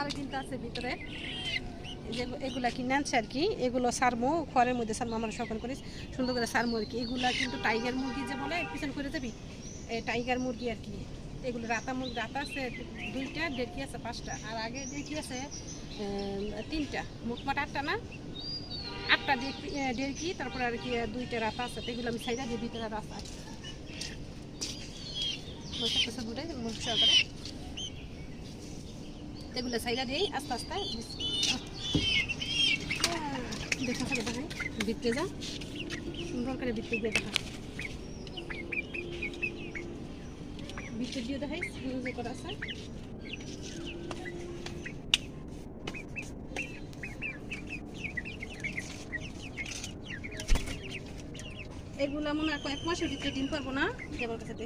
আর কিন্তু আছে ভিতরে এগুলা কিনে আনছে আর কি, এগুলো সারমো খড়ের মধ্যে সারমো, আমরা সকল করি সুন্দর করে সারমো আর কি। এগুলা কিন্তু টাইগার মুরগি যে বলে পিছন করে যাবি, টাইগার মুরগি আর কি। এগুলো রাতা মুরগি, রাতা আছে 2টা, ডেরকি আছে 5টা, আর আগে ডেরকি আছে 3টা, মোটমাট 8টা না, 8টা ডেরকি, তারপরে আর কি 2টা রাতা আছে। এগুলো আমি সাইডা দিয়ে ভিতরে রাস্তা দূরে সহকারে এগুলো সাইডা দিয়েই আস্তে আস্তে দেখা থাকে, দেখাই ভিতরে যা সুন্দর করে ভিতরে দিয়ে দেখা, ভিতরে দিয়ে দেখাই সুন্দর করা আছে। এগুলা মনে হয় 1 মাসের ভিতরে ডিম পারবো না যাবার কাছে।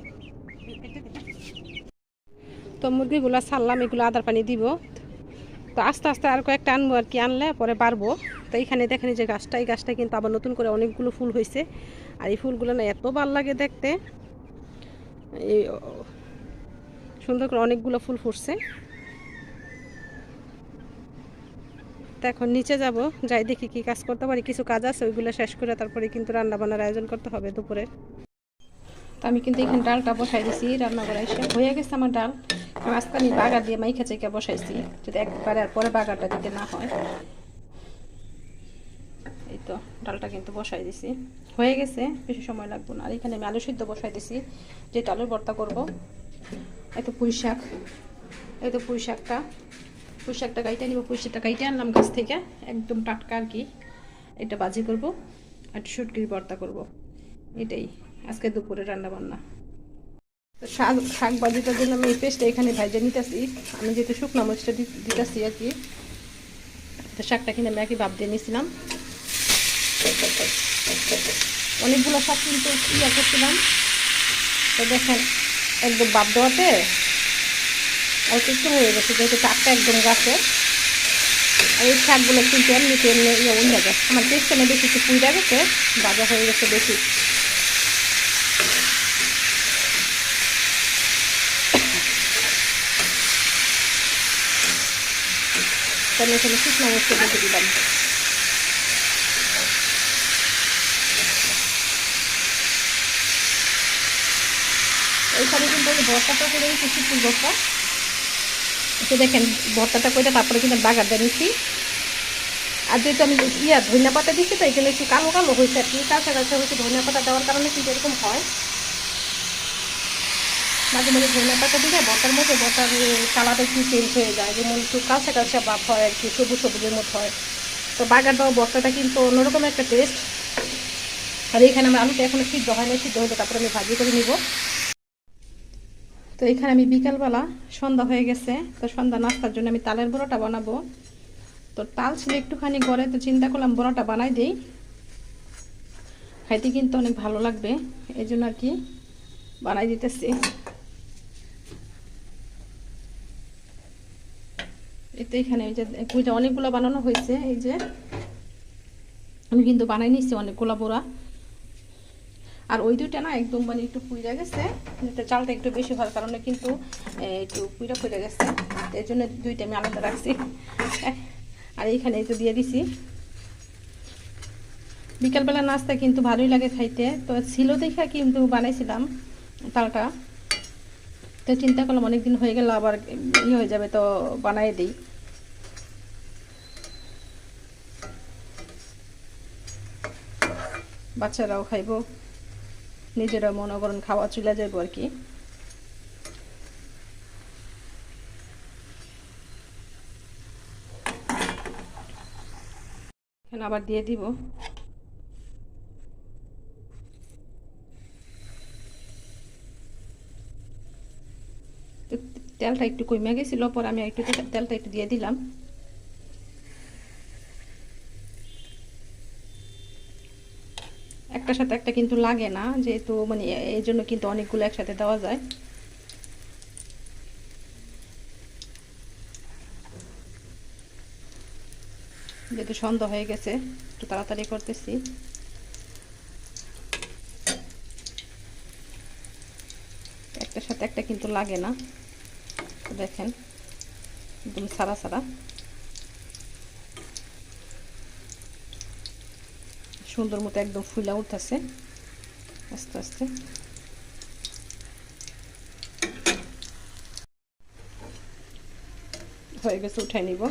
তো মুরগিগুলো ছাড়লাম, এগুলো আদার পানি দিব। তো আস্তে আস্তে আর কয়েকটা আনবো আর কি, আনলে পরে বাড়বো। তো এইখানে দেখেন যে গাছটা, এই গাছটা কিন্তু আবার নতুন করে অনেকগুলো ফুল হয়েছে। আর এই ফুলগুলো না এত ভালো লাগে দেখতে, এই সুন্দর করে অনেকগুলো ফুল ফুটছে। তো এখন নিচে যাব, যাই দেখি কি কাজ করতে পারি। কিছু কাজ আছে, ওইগুলো শেষ করে তারপরে কিন্তু রান্না বান্নার আয়োজন করতে হবে দুপুরে। তো আমি কিন্তু এখানে ডালটা বসাই দিছি, রান্না করা এসে হয়ে গেছে আমার ডাল। আজকে আমি বাগার দিয়ে মাইখা চাইকা বসাইছি, যদি একবারে আর পরে বাগারটা দিতে না হয়। এই তো ডালটা কিন্তু বসাই দিছি, হয়ে গেছে, বেশি সময় লাগবে না। আর এখানে আমি আলু সিদ্ধ বসাই দিছি, যেহেতু আলুর ভর্তা করবো। এই তো পুঁই শাক, এই তো পুঁই শাকটা কাইটে নিব। পুঁই শাকটা কাইটে আনলাম গাছ থেকে, একদম টাটকা আর কি। এটা ভাজি করব আর শুটকির ভর্তা করব, এটাই আজকে দুপুরে রান্না বান্না। তো শাক ভাজিটার জন্য আমি এই পেস্টটা এখানে ভাইজে নিতেছি। আমি যেহেতু শুকনো মরিচটা দিতেছি আর কি। তো শাকটা কিনে আমি একই ভাব দিয়ে নিয়েছিলাম। অনেকগুলো শাক কিন্তু ইয়া করছিলাম, তো দেখেন একদম ভাব দেওয়াতে অল্প একটু হয়ে গেছে, যেহেতু শাকটা একদম গাছের। আর এই শাকগুলো কিন্তু এমনিতে এমনি ইয়ে অন্য যায়, আমার পেস্টটা বেশি একটু পুইরা গেছে, ভাজা হয়ে গেছে বেশি। তাহলে এখানে শুকনো মরিচটা দিয়ে দিলাম। এইখানে কিন্তু ওই ভর্তাটা করে দিচ্ছি, শুকনো ভর্তা। তো দেখেন ভর্তাটা করে তারপরে কিন্তু বাগার দিয়ে নিচ্ছি। আর যেহেতু আমি ধনিয়া পাতা দিচ্ছি, তো এখানে একটু কালো কালো হয়েছে আর কি, কাছাকাছি হয়েছে। ধনিয়া পাতা দেওয়ার কারণে কিন্তু এরকম হয়, মাঝে মাঝে ধনিয়া পাতা দিলে ভর্তার মধ্যে ভর্তার কালারটা একটু চেঞ্জ হয়ে যায়, যেমন একটু কাছাকাছি ভাব হয় আর কি, সবুজ সবুজের মতো হয়। তো বাগার দেওয়া ভর্তাটা কিন্তু অন্যরকম একটা টেস্ট। আর এইখানে আমার আলুটা এখনো সিদ্ধ হয় না, সিদ্ধ হলে তারপরে আমি ভাজি করে নিব। তো এখানে আমি বিকালবেলা সন্ধ্যা হয়ে গেছে, তো সন্ধ্যা নাস্তার জন্য আমি তালের বড়াটা বানাবো। তো তাল ছিল একটুখানি ঘরে, তো চিন্তা করলাম বড়াটা বানাই দিই, খাইতে কিন্তু অনেক ভালো লাগবে, এই জন্য আর কি বানাই দিতেছি। এই তো এখানে এই যে অনেকগুলো বানানো হয়েছে, এই যে আমি কিন্তু বানাই নিচ্ছি অনেকগুলো বড়া। আর ওই দুইটা না একদম মানে একটু পুইরা গেছে, চালটা একটু বেশি হওয়ার কারণে কিন্তু একটু পুইরা গেছে, এর জন্য দুইটা আমি আলাদা রাখছি। আর এইখানে তো দিয়ে দিছি। বিকালবেলা নাস্তা কিন্তু ভালোই লাগে খাইতে, তো ছিল দেখা কিন্তু বানাইছিলাম তালটা। তো চিন্তা করলাম অনেকদিন হয়ে গেল, আবার হয়ে যাবে, তো বানাই দিই। বাচ্চারাও খাইব, নিজেরা মনে করেন খাওয়া চলে যাবো আর কি। এখানে আবার দিয়ে দিব। তো তেলটা একটু কমে গেছিল, পরে আমি একটু তেলটা একটু দিয়ে দিলাম। একটার সাথে একটা কিন্তু লাগে না, যেহেতু মানে এই জন্য কিন্তু অনেকগুলো একসাথে দেওয়া যায়। যেহেতু সন্ধ্যা হয়ে গেছে, একটু তাড়াতাড়ি করতেছি। একটার সাথে একটা কিন্তু লাগে না, দেখেন একদম সারা সারা সুন্দর মতো একদম ফুলা উঠতেছে আস্তে আস্তে। হয়ে গেছে, উঠাই নিব।